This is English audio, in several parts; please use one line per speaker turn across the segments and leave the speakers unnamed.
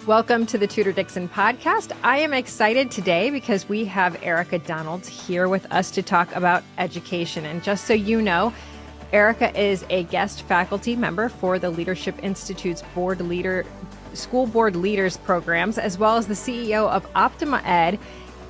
Welcome to the Tudor Dixon Podcast. I am excited today because we have Erika Donalds here with us to talk about education. And just so you know, Erika is a guest faculty member for the Leadership Institute's School Board Leaders programs, as well as the CEO of Optima Ed,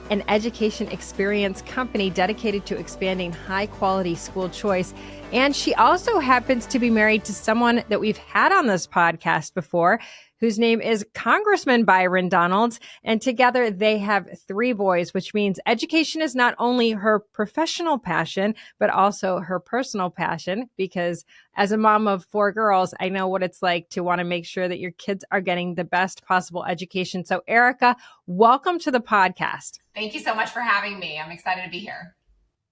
an education experience company dedicated to expanding high-quality school choice. And she also happens to be married to someone that we've had on this podcast before, whose name is Congressman Byron Donalds. And together they have 3 boys, which means education is not only her professional passion, but also her personal passion. Because as a mom of 4 girls, I know what it's like to want to make sure that your kids are getting the best possible education. So Erika, welcome to the podcast.
Thank you so much for having me. I'm excited to be here.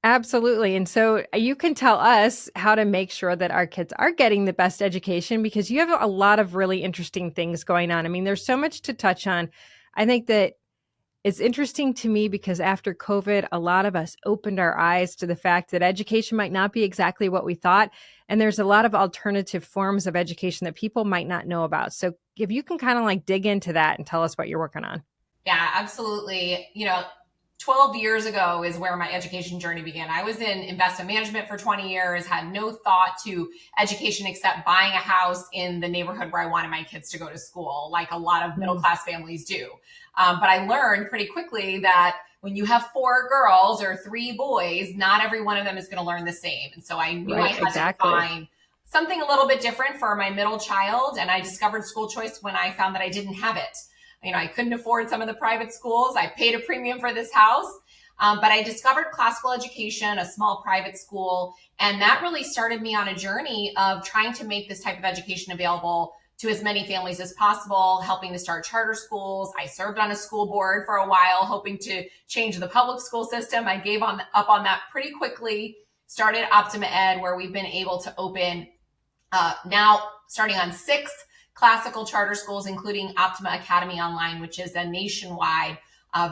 Absolutely. And so you can tell us how to make sure that our kids are getting the best education, because you have a lot of really interesting things going on. I mean, there's so much to touch on. I think that it's interesting to me because after COVID, a lot of us opened our eyes to the fact that education might not be exactly what we thought. And there's a lot of alternative forms of education that people might not know about. So if you can kind of like dig into that and tell us what you're working on.
Yeah, absolutely. 12 years ago is where my education journey began. I was in investment management for 20 years, had no thought to education except buying a house in the neighborhood where I wanted my kids to go to school, like a lot of middle-class families do. But I learned pretty quickly that when you have 4 girls or 3 boys, not every one of them is going to learn the same. And so I knew I had to find something a little bit different for my middle child. And I discovered school choice when I found that I didn't have it. I couldn't afford some of the private schools. I paid a premium for this house, but I discovered classical education, a small private school, and that really started me on a journey of trying to make this type of education available to as many families as possible, helping to start charter schools. I served on a school board for a while, hoping to change the public school system. I gave up on that pretty quickly, started Optima Ed, where we've been able to open now starting on 6 classical charter schools, including Optima Academy Online, which is a nationwide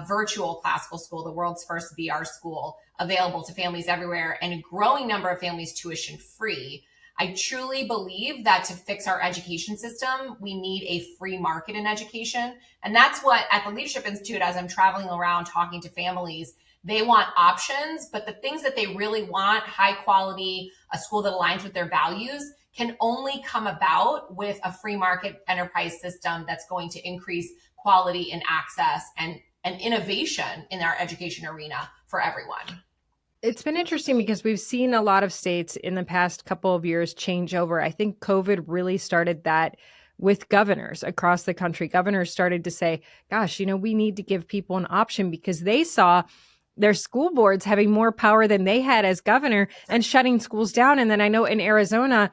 virtual classical school, the world's first VR school, available to families everywhere, and a growing number of families tuition free. I truly believe that to fix our education system, we need a free market in education. And that's what at the Leadership Institute, as I'm traveling around talking to families, they want options, but the things that they really want, high quality, a school that aligns with their values, can only come about with a free market enterprise system that's going to increase quality and access and innovation in our education arena for everyone.
It's been interesting because we've seen a lot of states in the past couple of years change over. I think COVID really started that with governors across the country. Governors started to say, gosh, we need to give people an option, because they saw their school boards having more power than they had as governor and shutting schools down. And then I know in Arizona,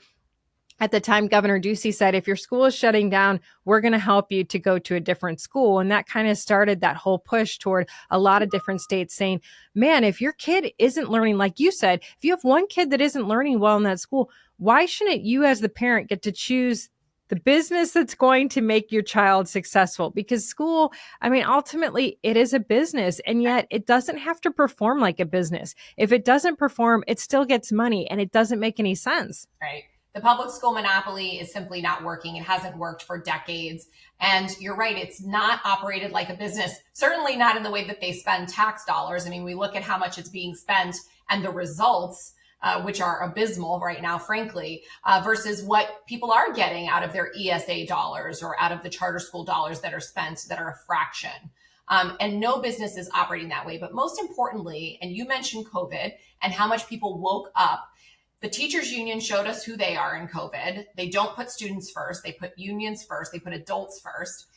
at the time, Governor Ducey said, if your school is shutting down, we're going to help you to go to a different school. And that kind of started that whole push toward a lot of different states saying, man, if your kid isn't learning, like you said, if you have one kid that isn't learning well in that school, why shouldn't you as the parent get to choose the business that's going to make your child successful? Because school, ultimately it is a business, and yet it doesn't have to perform like a business. If it doesn't perform, it still gets money, and it doesn't make any sense.
Right. The public school monopoly is simply not working. It hasn't worked for decades. And you're right, it's not operated like a business, certainly not in the way that they spend tax dollars. We look at how much it's being spent and the results, which are abysmal right now, frankly, versus what people are getting out of their ESA dollars or out of the charter school dollars that are spent that are a fraction. And no business is operating that way. But most importantly, and you mentioned COVID and how much people woke up, the teachers union showed us who they are in COVID. They don't put students first. They put unions first. They put adults first.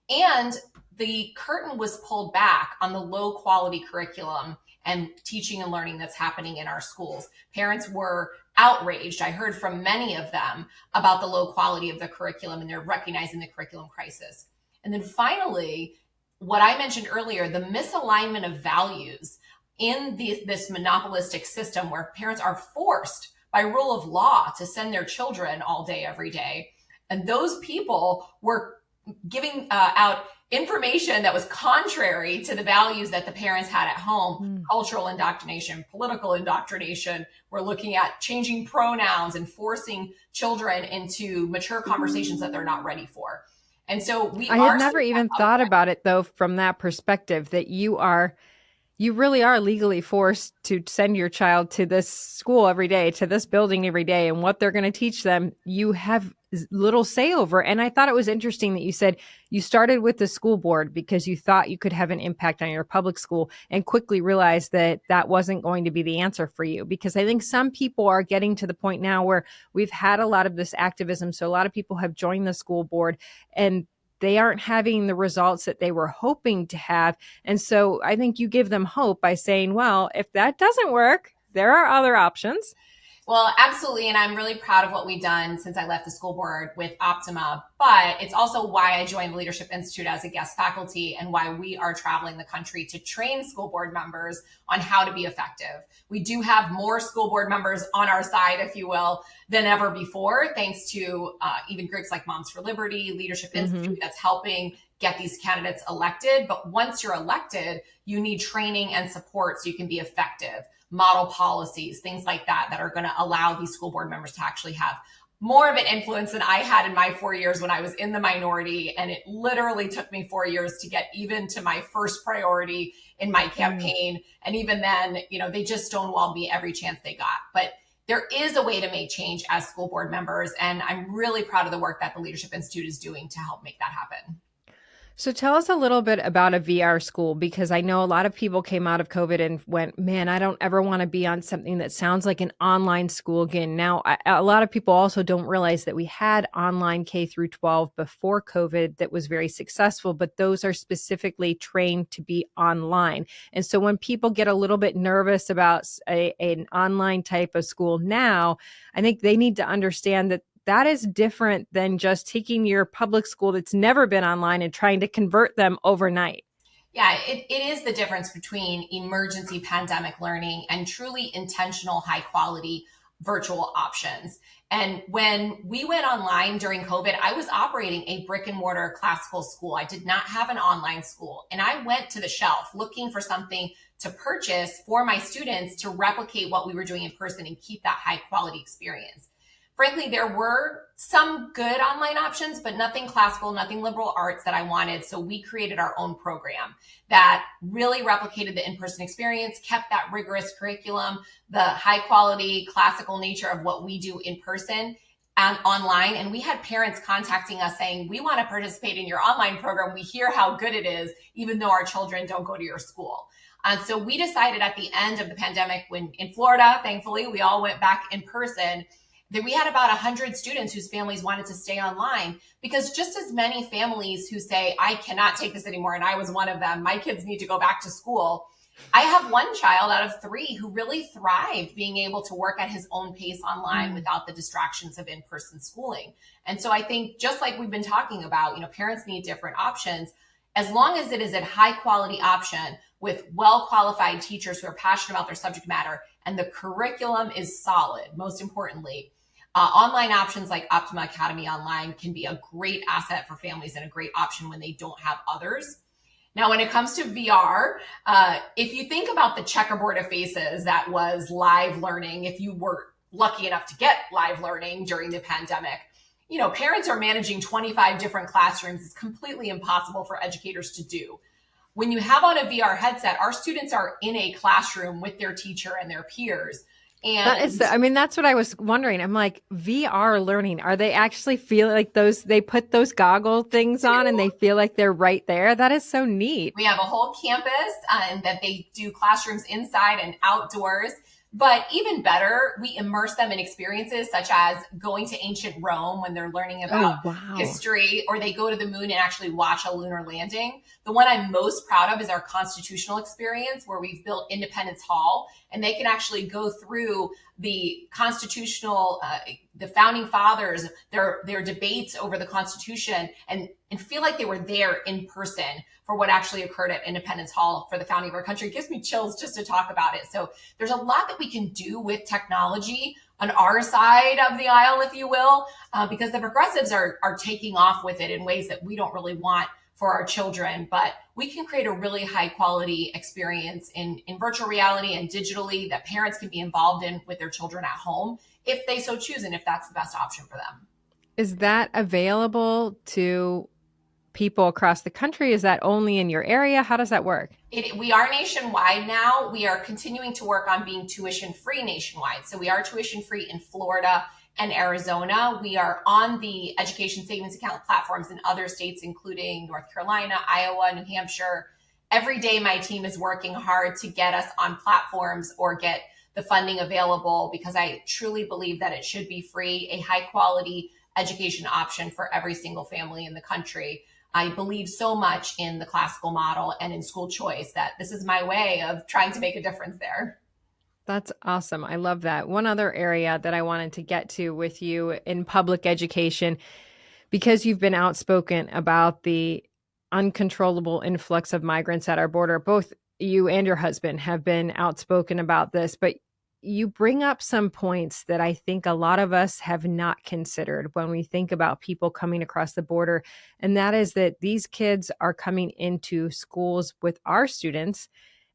And the curtain was pulled back on the low quality curriculum and teaching and learning that's happening in our schools. Parents were outraged. I heard from many of them about the low quality of the curriculum, and they're recognizing the curriculum crisis. And then finally, what I mentioned earlier, the misalignment of values in this monopolistic system where parents are forced by rule of law to send their children all day, every day. And those people were giving out information that was contrary to the values that the parents had at home, cultural indoctrination, political indoctrination. We're looking at changing pronouns and forcing children into mature conversations that they're not ready for. And so
I had never even thought about it, though, from that perspective, that you really are legally forced to send your child to this school every day, to this building every day, and what they're going to teach them, you have little say over. And I thought it was interesting that you said you started with the school board because you thought you could have an impact on your public school, and quickly realized that that wasn't going to be the answer for you. Because I think some people are getting to the point now where we've had a lot of this activism. So a lot of people have joined the school board, and they aren't having the results that they were hoping to have. And so I think you give them hope by saying, well, if that doesn't work, there are other options.
Well, absolutely. And I'm really proud of what we've done since I left the school board with Optima. But it's also why I joined the Leadership Institute as a guest faculty, and why we are traveling the country to train school board members on how to be effective. We do have more school board members on our side, if you will, than ever before, thanks to even groups like Moms for Liberty, Leadership Institute, that's helping get these candidates elected. But once you're elected, you need training and support so you can be effective. Model policies, things like that, that are going to allow these school board members to actually have more of an influence than I had in my 4 years when I was in the minority. And it literally took me 4 years to get even to my first priority in my campaign. And even then, they just stonewalled me every chance they got. But there is a way to make change as school board members. And I'm really proud of the work that the Leadership Institute is doing to help make that happen.
So tell us a little bit about a VR school, because I know a lot of people came out of COVID and went, man, I don't ever want to be on something that sounds like an online school again. Now, a lot of people also don't realize that we had online K through 12 before COVID that was very successful, but those are specifically trained to be online. And so when people get a little bit nervous about an online type of school now, I think they need to understand that that is different than just taking your public school that's never been online and trying to convert them overnight.
Yeah, it is the difference between emergency pandemic learning and truly intentional, high quality virtual options. And when we went online during COVID, I was operating a brick and mortar classical school. I did not have an online school. And I went to the shelf looking for something to purchase for my students to replicate what we were doing in person and keep that high quality experience. Frankly, there were some good online options, but nothing classical, nothing liberal arts that I wanted. So we created our own program that really replicated the in-person experience, kept that rigorous curriculum, the high quality classical nature of what we do in person and online. And we had parents contacting us saying, we want to participate in your online program. We hear how good it is, even though our children don't go to your school. So we decided at the end of the pandemic, when in Florida, thankfully, we all went back in person, that we had about 100 students whose families wanted to stay online, because just as many families who say, I cannot take this anymore, and I was one of them, my kids need to go back to school. I have one child out of 3 who really thrived being able to work at his own pace online without the distractions of in-person schooling. And so I think, just like we've been talking about, parents need different options. As long as it is a high quality option with well-qualified teachers who are passionate about their subject matter, and the curriculum is solid, most importantly, online options like Optima Academy Online can be a great asset for families and a great option when they don't have others. Now, when it comes to VR, if you think about the checkerboard of faces that was live learning, if you were lucky enough to get live learning during the pandemic, parents are managing 25 different classrooms. It's completely impossible for educators to do. When you have on a VR headset, our students are in a classroom with their teacher and their peers. And
that's what I was wondering. I'm like, VR learning, are they actually feel like they put those goggle things on and they feel like they're right there? That is so neat.
We have a whole campus and that they do classrooms inside and outdoors. But even better, we immerse them in experiences such as going to ancient Rome when they're learning about history, or they go to the moon and actually watch a lunar landing. The one I'm most proud of is our constitutional experience, where we've built Independence Hall, and they can actually go through the constitutional, the founding fathers, their debates over the Constitution, and feel like they were there in person for what actually occurred at Independence Hall for the founding of our country. It gives me chills just to talk about it. So there's a lot that we can do with technology on our side of the aisle, if you will, because the progressives are taking off with it in ways that we don't really want for our children. But we can create a really high quality experience in virtual reality and digitally that parents can be involved in with their children at home if they so choose, and if that's the best option for them.
Is that available to people across the country? Is that only in your area? How does that work?
We are nationwide now. We are continuing to work on being tuition free nationwide. So we are tuition free in Florida and Arizona. We are on the education savings account platforms in other states, including North Carolina, Iowa, New Hampshire. Every day, my team is working hard to get us on platforms or get the funding available, because I truly believe that it should be free, a high quality education option for every single family in the country. I believe so much in the classical model and in school choice that this is my way of trying to make a difference there.
That's awesome. I love that. One other area that I wanted to get to with you in public education, because you've been outspoken about the uncontrollable influx of migrants at our border. Both you and your husband have been outspoken about this, but you bring up some points that I think a lot of us have not considered when we think about people coming across the border. And that is that these kids are coming into schools with our students,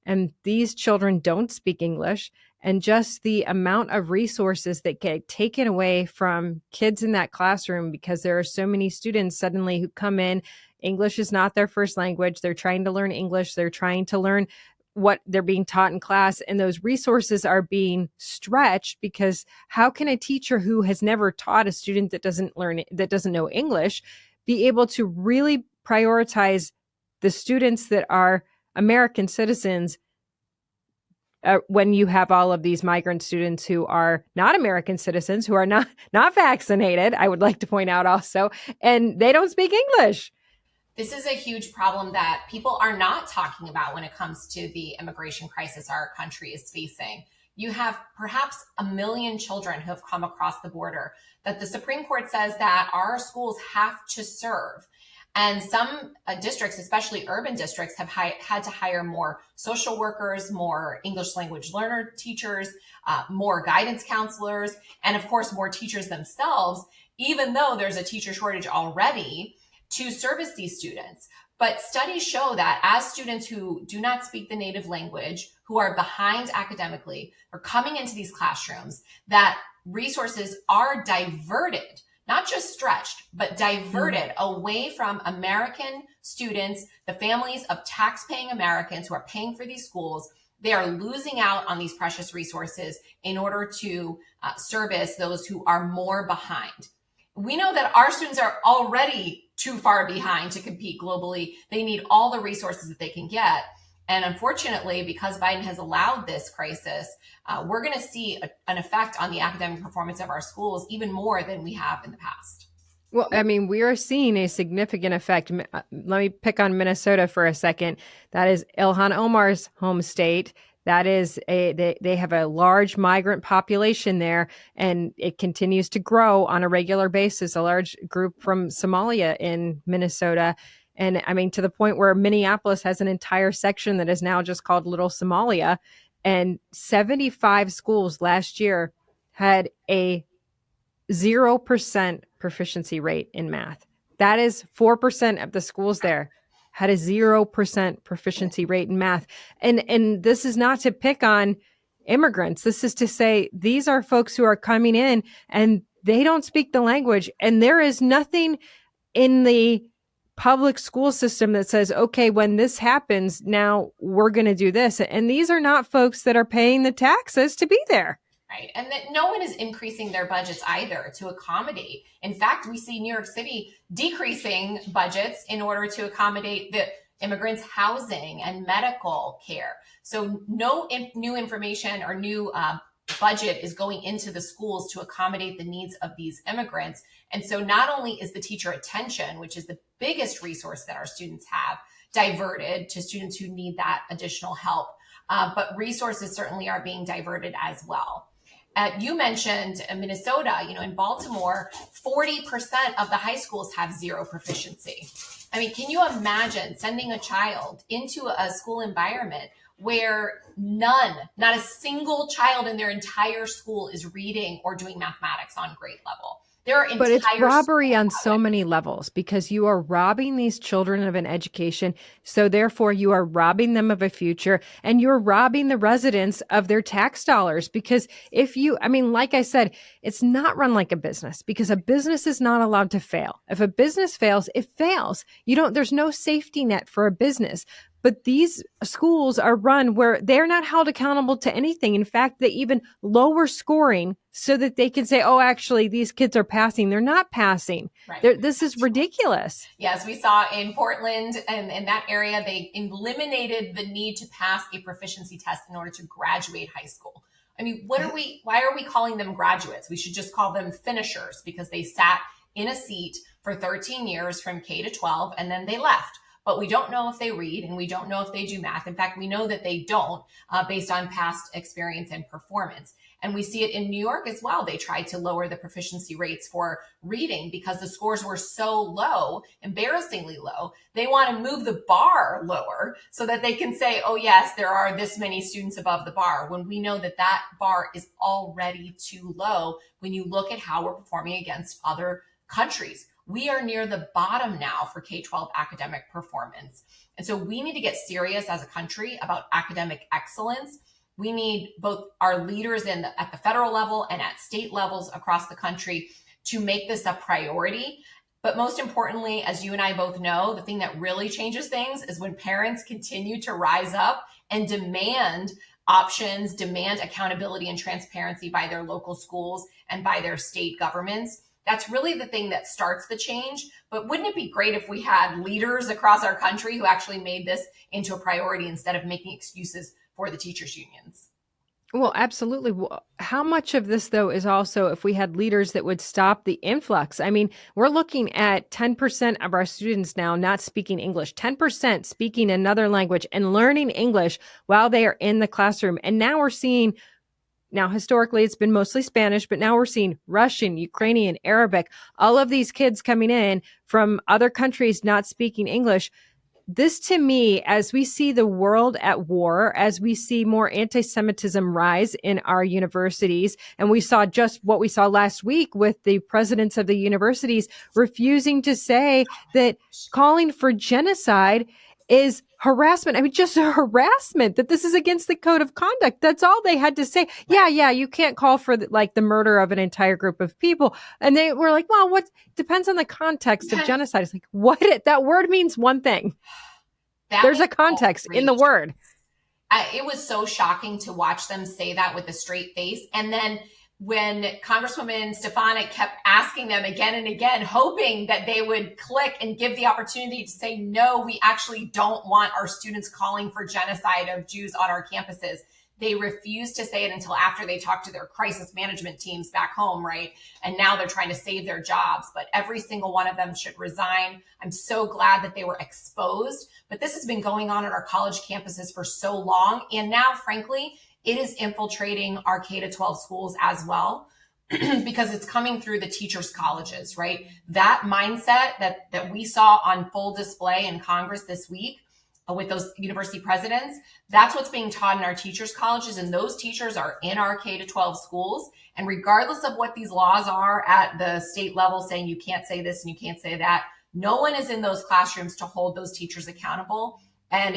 and these children don't speak English. And just the amount of resources that get taken away from kids in that classroom because there are so many students suddenly who come in. English is not their first language. They're trying to learn English. They're trying to learn what they're being taught in class. And those resources are being stretched, because how can a teacher who has never taught a student that doesn't know English, be able to really prioritize the students that are American citizens when you have all of these migrant students who are not American citizens, who are not vaccinated, I would like to point out also, and they don't speak English?
This is a huge problem that people are not talking about when it comes to the immigration crisis our country is facing. You have perhaps 1 million children who have come across the border that the Supreme Court says that our schools have to serve. And some districts, especially urban districts, have had to hire more social workers, more English language learner teachers, more guidance counselors, and of course, more teachers themselves, even though there's a teacher shortage already, to service these students. But studies show that as students who do not speak the native language, who are behind academically, are coming into these classrooms, that resources are diverted, not just stretched, but diverted away from American students, the families of tax-paying Americans who are paying for these schools. They are losing out on these precious resources in order to service those who are more behind. We know that our students are already too far behind to compete globally. They need all the resources that they can get. And unfortunately, because Biden has allowed this crisis, we're going to see an effect on the academic performance of our schools even more than we have in the past.
Well, I mean, we are seeing a significant effect. Let me pick on Minnesota for a second. That is Ilhan Omar's home state. That is they have a large migrant population there, and it continues to grow on a regular basis. A large group from Somalia in Minnesota. And I mean, to the point where Minneapolis has an entire section that is now just called Little Somalia. And 75 schools last year had a 0% proficiency rate in math. That is 4% of the schools there had a 0% proficiency rate in math. And this is not to pick on immigrants. This is to say these are folks who are coming in and they don't speak the language. And there is nothing in the public school system that says, okay, when this happens, now we're going to do this. And these are not folks that are paying the taxes to be there.
Right. And that no one is increasing their budgets either to accommodate. In fact, we see New York City decreasing budgets in order to accommodate the immigrants' housing and medical care. So no new information or new budget is going into the schools to accommodate the needs of these immigrants. And so not only is the teacher attention, which is the biggest resource that our students have, diverted to students who need that additional help, but resources certainly are being diverted as well. You mentioned Minnesota, in Baltimore, 40% of the high schools have zero proficiency. I mean, can you imagine sending a child into a school environment where not a single child in their entire school is reading or doing mathematics on grade level? There are
But it's
entire
robbery
schools
on
about
so
it.
many levels because you are robbing these children of an education. So therefore you are robbing them of a future, and you're robbing the residents of their tax dollars. Because like I said, it's not run like a business, because a business is not allowed to fail. If a business fails, it fails. There's no safety net for a business. But these schools are run where they're not held accountable to anything. In fact, they even lower scoring so that they can say, oh, actually, these kids are passing. They're not passing.
Right.
This is ridiculous.
Yes, we saw in Portland and in that area, they eliminated the need to pass a proficiency test in order to graduate high school. I mean, why are we calling them graduates? We should just call them finishers, because they sat in a seat for 13 years from K to 12 and then they left. But we don't know if they read, and we don't know if they do math. In fact, we know that they don't, based on past experience and performance. And we see it in New York as well. They tried to lower the proficiency rates for reading because the scores were so low, embarrassingly low. They want to move the bar lower so that they can say, oh, yes, there are this many students above the bar, when we know that that bar is already too low when you look at how we're performing against other countries. We are near the bottom now for K-12 academic performance. And so we need to get serious as a country about academic excellence. We need both our leaders at the federal level and at state levels across the country to make this a priority. But most importantly, as you and I both know, the thing that really changes things is when parents continue to rise up and demand options, demand accountability and transparency by their local schools and by their state governments. That's really the thing that starts the change. But wouldn't it be great if we had leaders across our country who actually made this into a priority instead of making excuses for the teachers' unions?
Well, absolutely. How much of this, though, is also if we had leaders that would stop the influx? I mean, we're looking at 10% of our students now not speaking English, 10% speaking another language and learning English while they are in the classroom. And now we're seeing historically, it's been mostly Spanish, but now we're seeing Russian, Ukrainian, Arabic, all of these kids coming in from other countries not speaking English. This, to me, as we see the world at war, as we see more anti-Semitism rise in our universities, and we saw just what we saw last week with the presidents of the universities refusing to say that calling for genocide is harassment. I mean, just a harassment, that this is against the code of conduct. That's all they had to say. Yeah, you can't call for the murder of an entire group of people. And they were like, well, depends on the context of genocide. It's like, what? That word means one thing. There's a context in the word.
It was so shocking to watch them say that with a straight face. And then when Congresswoman Stefanik kept asking them again and again, hoping that they would click and give the opportunity to say, no, we actually don't want our students calling for genocide of Jews on our campuses. They refused to say it until after they talked to their crisis management teams back home, right? And now they're trying to save their jobs, but every single one of them should resign. I'm so glad that they were exposed, but this has been going on at our college campuses for so long. And now, frankly, it is infiltrating our K-12 schools as well, because it's coming through the teachers' colleges, right? That mindset that we saw on full display in Congress this week with those university presidents, that's what's being taught in our teachers' colleges. And those teachers are in our K-12 schools. And regardless of what these laws are at the state level saying you can't say this and you can't say that, no one is in those classrooms to hold those teachers accountable. And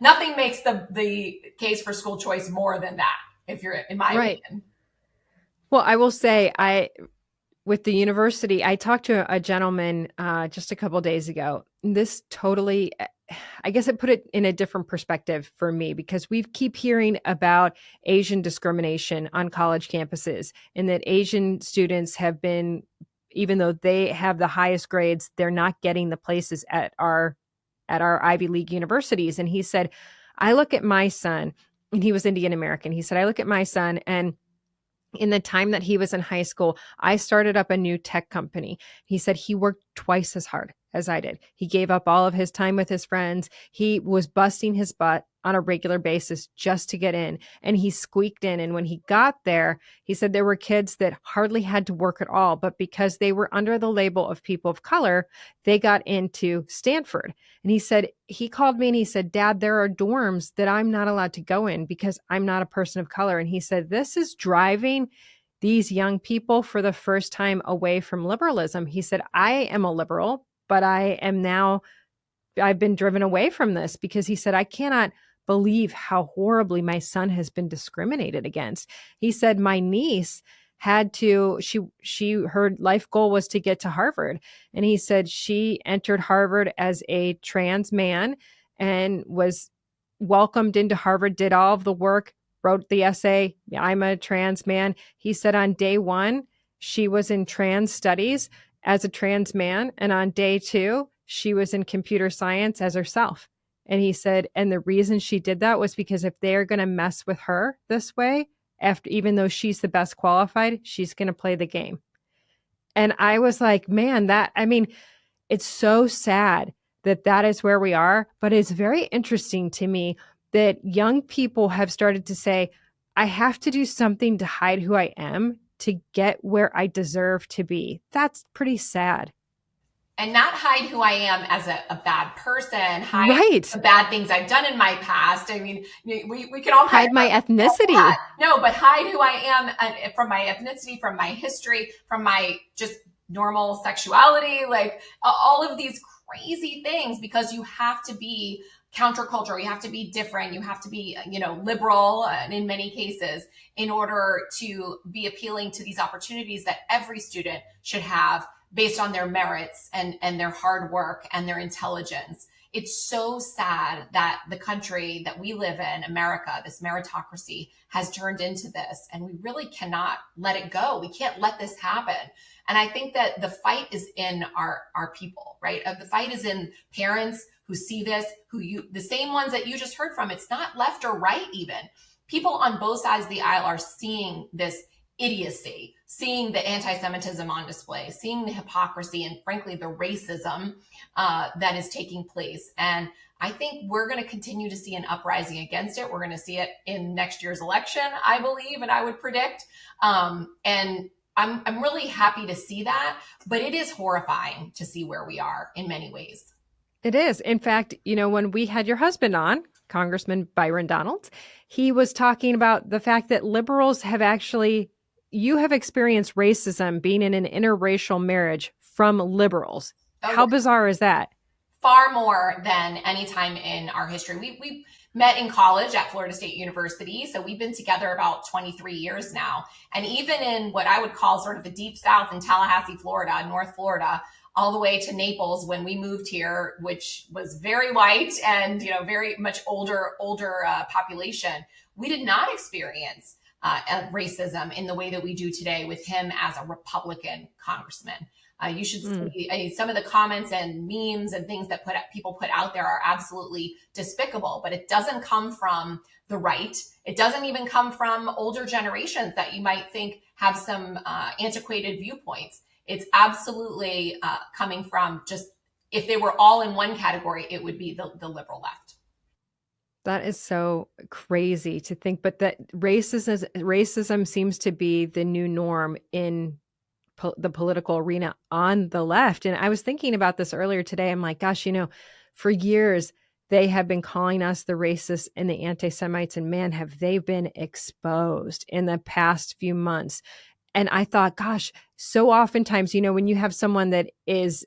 nothing makes the case for school choice more than that, if you're, in my opinion.
Well, I will say, with the university, I talked to a gentleman just a couple of days ago. This totally, I guess it put it in a different perspective for me, because we keep hearing about Asian discrimination on college campuses, and that Asian students have been, even though they have the highest grades, they're not getting the places at our Ivy League universities. And he said, I look at my son, and he was Indian American. He said, I look at my son, and in the time that he was in high school, I started up a new tech company. He said he worked twice as hard as I did. He gave up all of his time with his friends. He was busting his butt on a regular basis just to get in, and he squeaked in. And when he got there, he said there were kids that hardly had to work at all, but because they were under the label of people of color, they got into Stanford. And he said, he called me and he said, Dad, there are dorms that I'm not allowed to go in because I'm not a person of color. And he said, this is driving these young people for the first time away from liberalism. He said, I am a liberal, but I've been driven away from this, because he said, I cannot believe how horribly my son has been discriminated against. He said, my niece her life goal was to get to Harvard. And he said she entered Harvard as a trans man and was welcomed into Harvard, did all of the work, wrote the essay, I'm a trans man. He said on day one, she was in trans studies as a trans man. And on day two, she was in computer science as herself. And he said, and the reason she did that was because if they're going to mess with her this way, even though she's the best qualified, she's going to play the game. And I was like, man, it's so sad that is where we are. But it's very interesting to me that young people have started to say, I have to do something to hide who I am to get where I deserve to be. That's pretty sad.
And not hide who I am as a bad person, hide the bad things I've done in my past. I mean, we can all
hide my ethnicity.
No, but hide who I am from my ethnicity, from my history, from my just normal sexuality, like all of these crazy things, because you have to be countercultural, you have to be different, you have to be, liberal in many cases in order to be appealing to these opportunities that every student should have based on their merits and their hard work and their intelligence. It's so sad that the country that we live in, America, this meritocracy, has turned into this, and we really cannot let it go. We can't let this happen. And I think that the fight is in our people, right? The fight is in parents who see this, the same ones that you just heard from. It's not left or right even. People on both sides of the aisle are seeing this idiocy, seeing the anti-Semitism on display, seeing the hypocrisy and frankly the racism that is taking place. And I think we're going to continue to see an uprising against it. We're going to see it in next year's election, I believe, and I would predict. And I'm really happy to see that, but it is horrifying to see where we are in many ways.
It is. In fact, when we had your husband on, Congressman Byron Donalds, he was talking about the fact that liberals you have experienced racism being in an interracial marriage from liberals. Oh, how bizarre is that?
Far more than any time in our history. We met in college at Florida State University. So we've been together about 23 years now. And even in what I would call sort of the deep South in Tallahassee, Florida, North Florida, all the way to Naples when we moved here, which was very white and, very much older population, we did not experience racism in the way that we do today with him as a Republican congressman. You should see some of the comments and memes and things that people put out there are absolutely despicable, but it doesn't come from the right. It doesn't even come from older generations that you might think have some antiquated viewpoints. It's absolutely coming from just, if they were all in one category, it would be the liberal left.
That is so crazy to think, but that racism seems to be the new norm in the political arena on the left. And I was thinking about this earlier today. I'm like, gosh, for years, they have been calling us the racists and the anti-Semites, and man, have they been exposed in the past few months. And I thought, gosh, so oftentimes, when you have someone that is,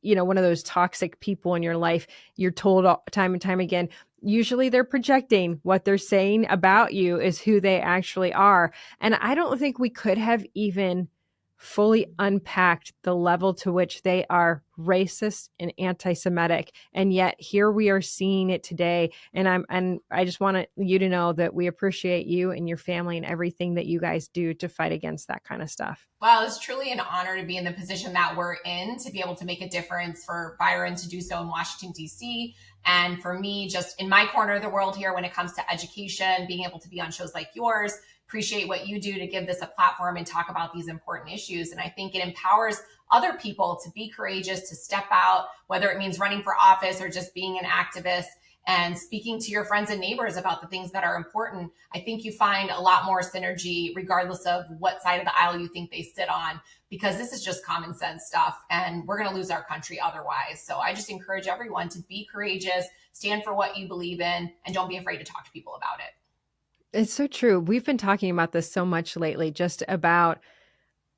one of those toxic people in your life, you're told time and time again, usually they're projecting what they're saying about you is who they actually are. And I don't think we could have even fully unpacked the level to which they are racist and anti-Semitic. And yet here we are seeing it today. And I just want you to know that we appreciate you and your family and everything that you guys do to fight against that kind of stuff.
Well, it's truly an honor to be in the position that we're in, to be able to make a difference, for Byron to do so in Washington, D.C., and for me, just in my corner of the world here when it comes to education, being able to be on shows like yours. Appreciate what you do to give this a platform and talk about these important issues. And I think it empowers other people to be courageous, to step out, whether it means running for office or just being an activist and speaking to your friends and neighbors about the things that are important. I think you find a lot more synergy regardless of what side of the aisle you think they sit on, because this is just common sense stuff and we're going to lose our country otherwise. So I just encourage everyone to be courageous, stand for what you believe in, and don't be afraid to talk to people about it.
It's so true. We've been talking about this so much lately, just about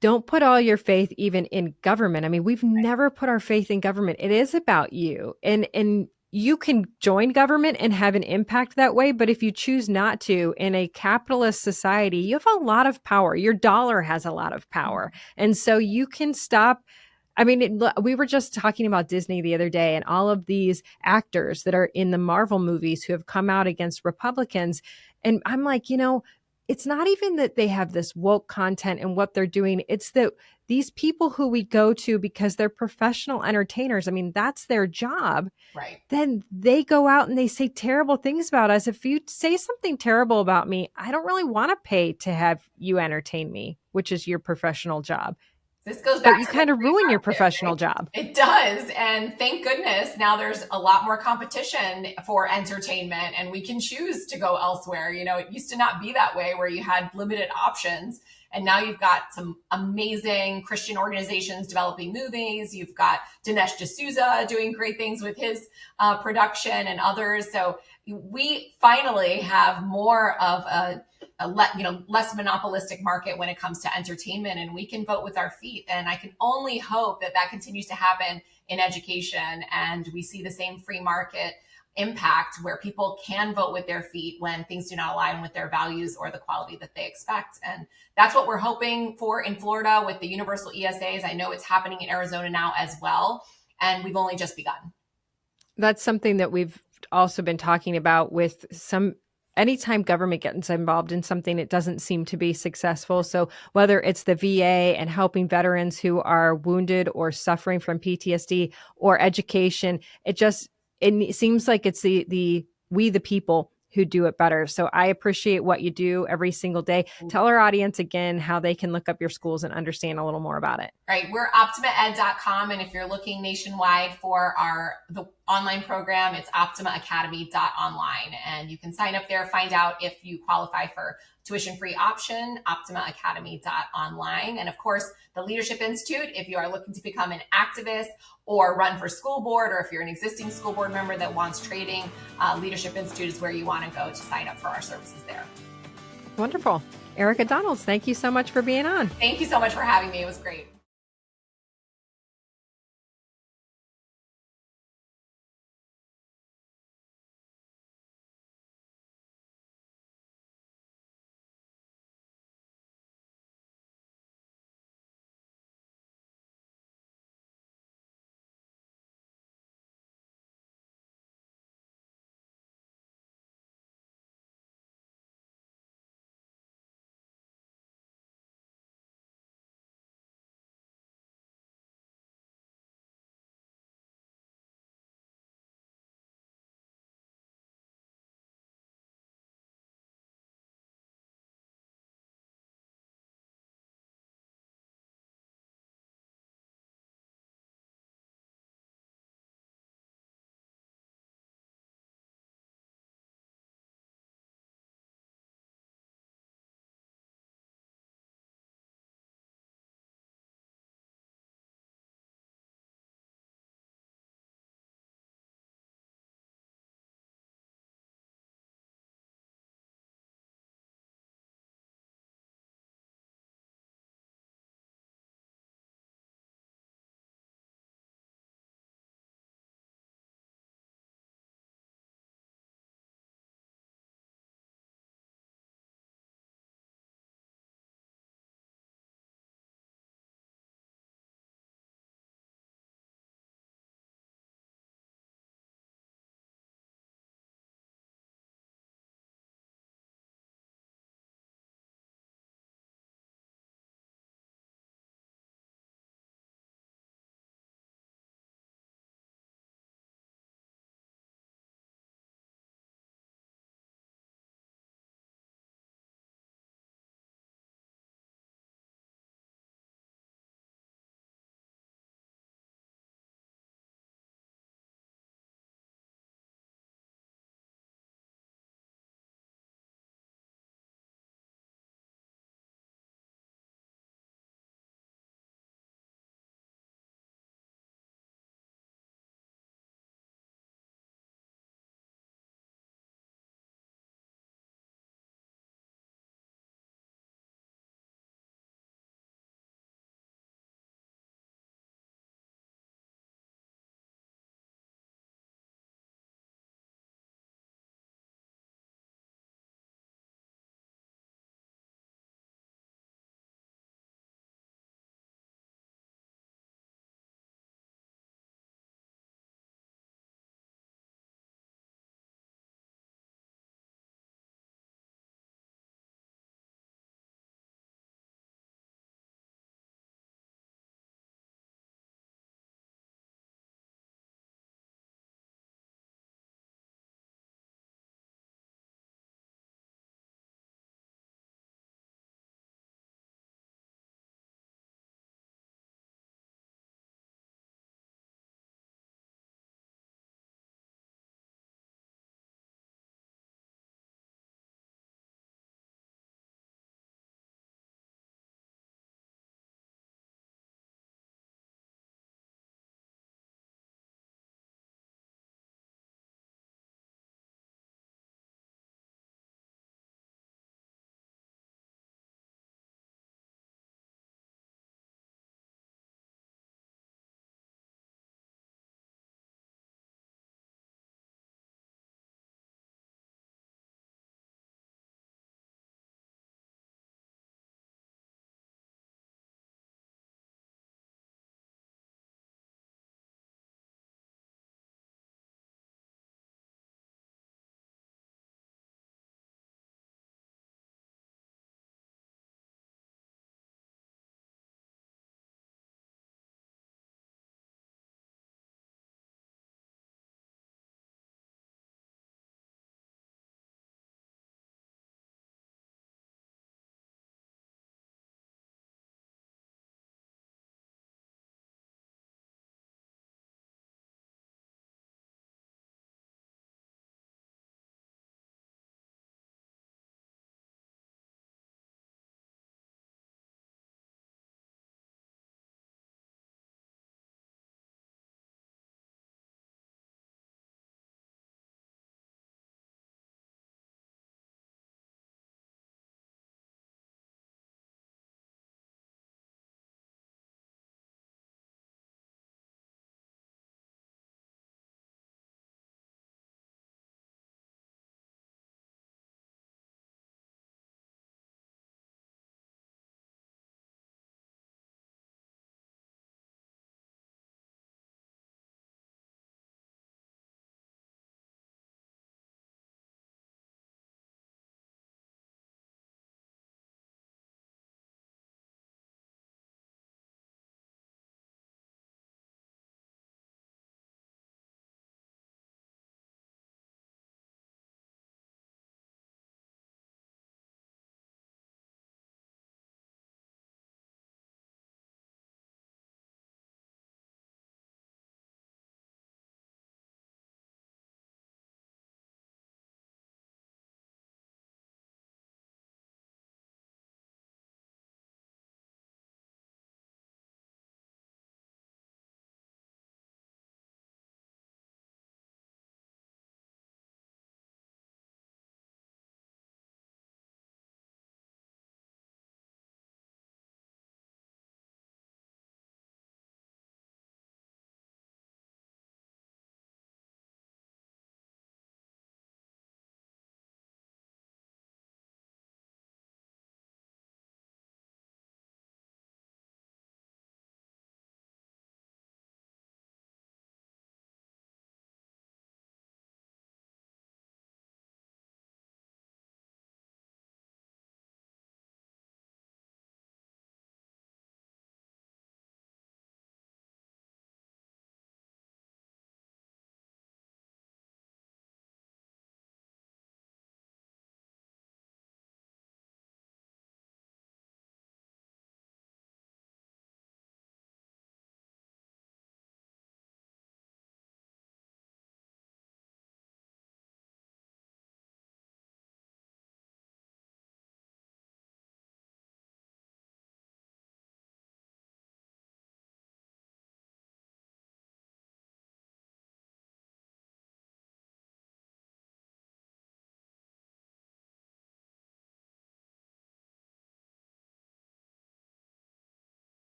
don't put all your faith even in government. I mean, we've never put our faith in government. It is about you. And you can join government and have an impact that way. But if you choose not to, in a capitalist society, you have a lot of power. Your dollar has a lot of power. And so you can stop. I mean, we were just talking about Disney the other day and all of these actors that are in the Marvel movies who have come out against Republicans. And I'm like, it's not even that they have this woke content and what they're doing. It's that these people who we go to because they're professional entertainers, I mean, that's their job.
Right.
Then they go out and they say terrible things about us. If you say something terrible about me, I don't really want to pay to have you entertain me, which is your professional job.
This goes back
but you
to
kind of ruin your professional job.
It does. And thank goodness now there's a lot more competition for entertainment and we can choose to go elsewhere. It used to not be that way where you had limited options. And now you've got some amazing Christian organizations developing movies. You've got Dinesh D'Souza doing great things with his production and others. So we finally have more of a less monopolistic market when it comes to entertainment, and we can vote with our feet. And I can only hope that continues to happen in education, and we see the same free market impact where people can vote with their feet when things do not align with their values or the quality that they expect. And that's what we're hoping for in Florida with the universal ESAs. I know it's happening in Arizona now as well, and we've only just begun.
That's something that we've also been talking about with anytime government gets involved in something, it doesn't seem to be successful. So whether it's the VA and helping veterans who are wounded or suffering from PTSD, or education, it seems like it's we the people who do it better. So I appreciate what you do every single day. Tell our audience again how they can look up your schools and understand a little more about it.
Right. We're optimaed.com. And if you're looking nationwide for the online program, it's optimaacademy.online. And you can sign up there, find out if you qualify for tuition-free option, optimaacademy.online. And of course, the Leadership Institute, if you are looking to become an activist or run for school board, or if you're an existing school board member that wants training, Leadership Institute is where you want to go to sign up for our services there.
Wonderful. Erika Donalds, thank you so much for being on.
Thank you so much for having me. It was great.